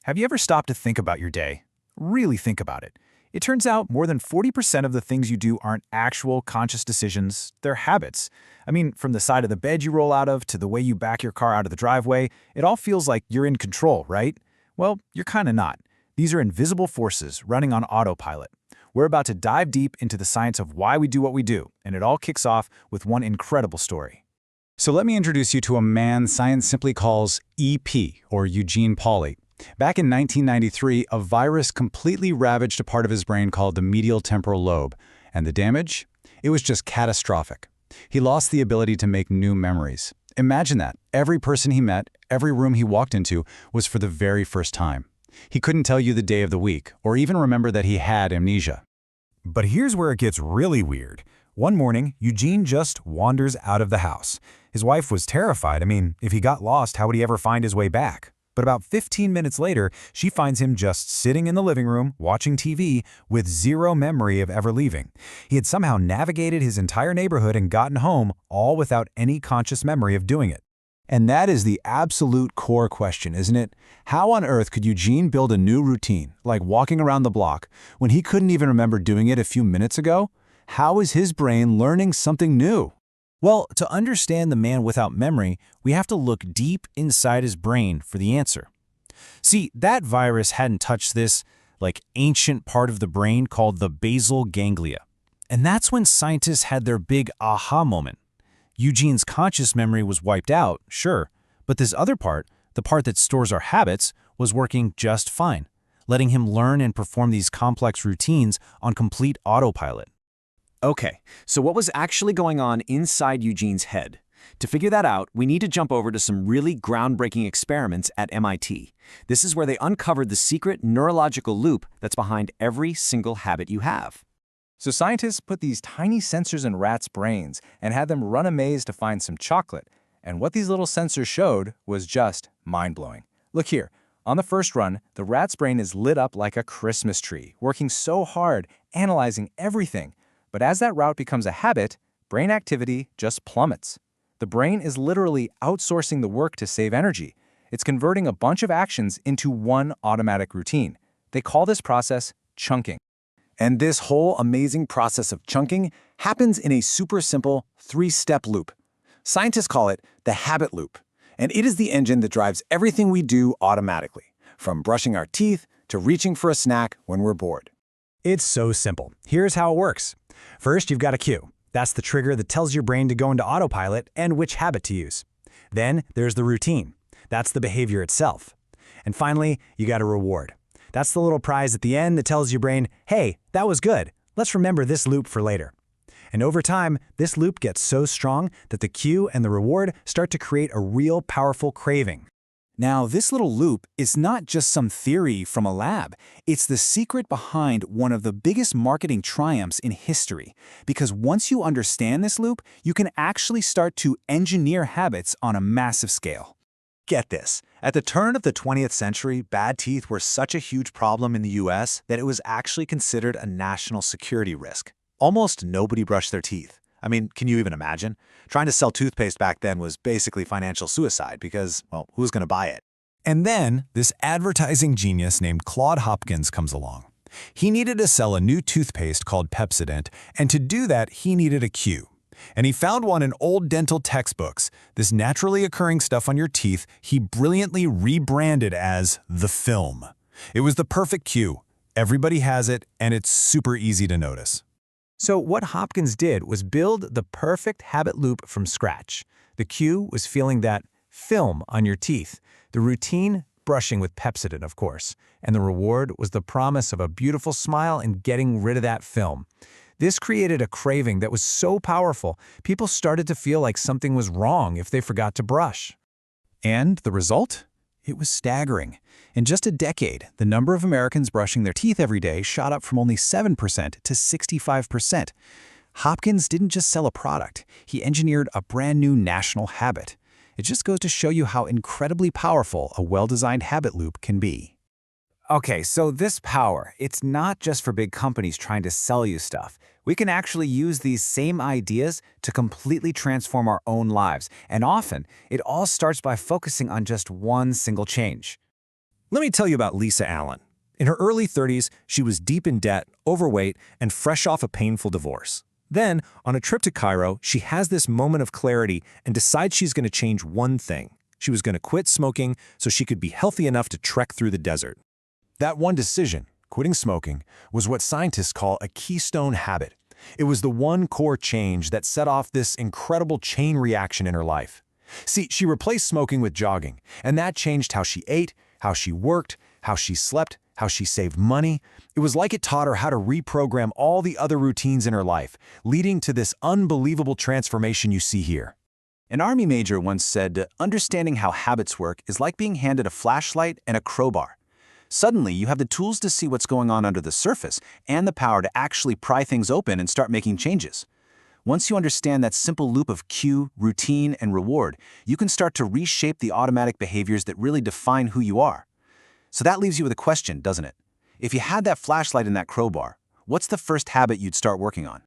Have you ever stopped to think about your day? Really think about it. It turns out more than 40% of the things you do aren't actual conscious decisions, they're habits. I mean, from the side of the bed you roll out of to the way you back your car out of the driveway, it all feels like you're in control, right? Well, you're kinda not. These are invisible forces running on autopilot. We're about to dive deep into the science of why we do what we do, and it all kicks off with one incredible story. So let me introduce you to a man science simply calls EP, or Eugene Pauly. Back in 1993, a virus completely ravaged a part of his brain called the medial temporal lobe, and the damage? It was just catastrophic. He lost the ability to make new memories. Imagine that. Every person he met, every room he walked into, was for the very first time. He couldn't tell you the day of the week, or even remember that he had amnesia. But here's where it gets really weird. One morning, Eugene just wanders out of the house. His wife was terrified. I mean, if he got lost, how would he ever find his way back? But about 15 minutes later, she finds him just sitting in the living room, watching TV, with zero memory of ever leaving. He had somehow navigated his entire neighborhood and gotten home, all without any conscious memory of doing it. And that is the absolute core question, isn't it? How on earth could Eugene build a new routine, like walking around the block, when he couldn't even remember doing it a few minutes ago? How is his brain learning something new? Well, to understand the man without memory, we have to look deep inside his brain for the answer. See, that virus hadn't touched this, ancient part of the brain called the basal ganglia. And that's when scientists had their big aha moment. Eugene's conscious memory was wiped out, sure, but this other part, the part that stores our habits, was working just fine, letting him learn and perform these complex routines on complete autopilot. Okay, so what was actually going on inside Eugene's head? To figure that out, we need to jump over to some really groundbreaking experiments at MIT. This is where they uncovered the secret neurological loop that's behind every single habit you have. So scientists put these tiny sensors in rats' brains and had them run a maze to find some chocolate. And what these little sensors showed was just mind-blowing. Look here. On the first run, the rat's brain is lit up like a Christmas tree, working so hard, analyzing everything. But as that route becomes a habit, brain activity just plummets. The brain is literally outsourcing the work to save energy. It's converting a bunch of actions into one automatic routine. They call this process chunking. And this whole amazing process of chunking happens in a super simple three-step loop. Scientists call it the habit loop. And it is the engine that drives everything we do automatically, from brushing our teeth to reaching for a snack when we're bored. It's so simple. Here's how it works. First, you've got a cue. That's the trigger that tells your brain to go into autopilot and which habit to use. Then there's the routine. That's the behavior itself. And finally, you got a reward. That's the little prize at the end that tells your brain, hey, that was good. Let's remember this loop for later. And over time, this loop gets so strong that the cue and the reward start to create a real powerful craving. Now, this little loop is not just some theory from a lab. It's the secret behind one of the biggest marketing triumphs in history. Because once you understand this loop, you can actually start to engineer habits on a massive scale. Get this. At the turn of the 20th century, bad teeth were such a huge problem in the US that it was actually considered a national security risk. Almost nobody brushed their teeth. I mean, can you even imagine? Trying to sell toothpaste back then was basically financial suicide because, well, who's going to buy it? And then this advertising genius named Claude Hopkins comes along. He needed to sell a new toothpaste called Pepsodent, and to do that, he needed a cue. And he found one in old dental textbooks. This naturally occurring stuff on your teeth, he brilliantly rebranded as the film. It was the perfect cue. Everybody has it, and it's super easy to notice. So what Hopkins did was build the perfect habit loop from scratch. The cue was feeling that film on your teeth. The routine, brushing with Pepsodent, of course. And the reward was the promise of a beautiful smile and getting rid of that film. This created a craving that was so powerful, people started to feel like something was wrong if they forgot to brush. And the result? It was staggering. In just a decade, the number of Americans brushing their teeth every day shot up from only 7% to 65%. Hopkins didn't just sell a product, he engineered a brand new national habit. It just goes to show you how incredibly powerful a well-designed habit loop can be. Okay, so this power, it's not just for big companies trying to sell you stuff. We can actually use these same ideas to completely transform our own lives, and often, it all starts by focusing on just one single change. Let me tell you about Lisa Allen. In her early 30s, she was deep in debt, overweight, and fresh off a painful divorce. Then, on a trip to Cairo, she has this moment of clarity and decides she's going to change one thing. She was going to quit smoking so she could be healthy enough to trek through the desert. That one decision, quitting smoking, was what scientists call a keystone habit. It was the one core change that set off this incredible chain reaction in her life. See, she replaced smoking with jogging, and that changed how she ate, how she worked, how she slept, how she saved money. It was like it taught her how to reprogram all the other routines in her life, leading to this unbelievable transformation you see here. An Army major once said, understanding how habits work is like being handed a flashlight and a crowbar. Suddenly, you have the tools to see what's going on under the surface and the power to actually pry things open and start making changes. Once you understand that simple loop of cue, routine, and reward, you can start to reshape the automatic behaviors that really define who you are. So that leaves you with a question, doesn't it? If you had that flashlight and that crowbar, what's the first habit you'd start working on?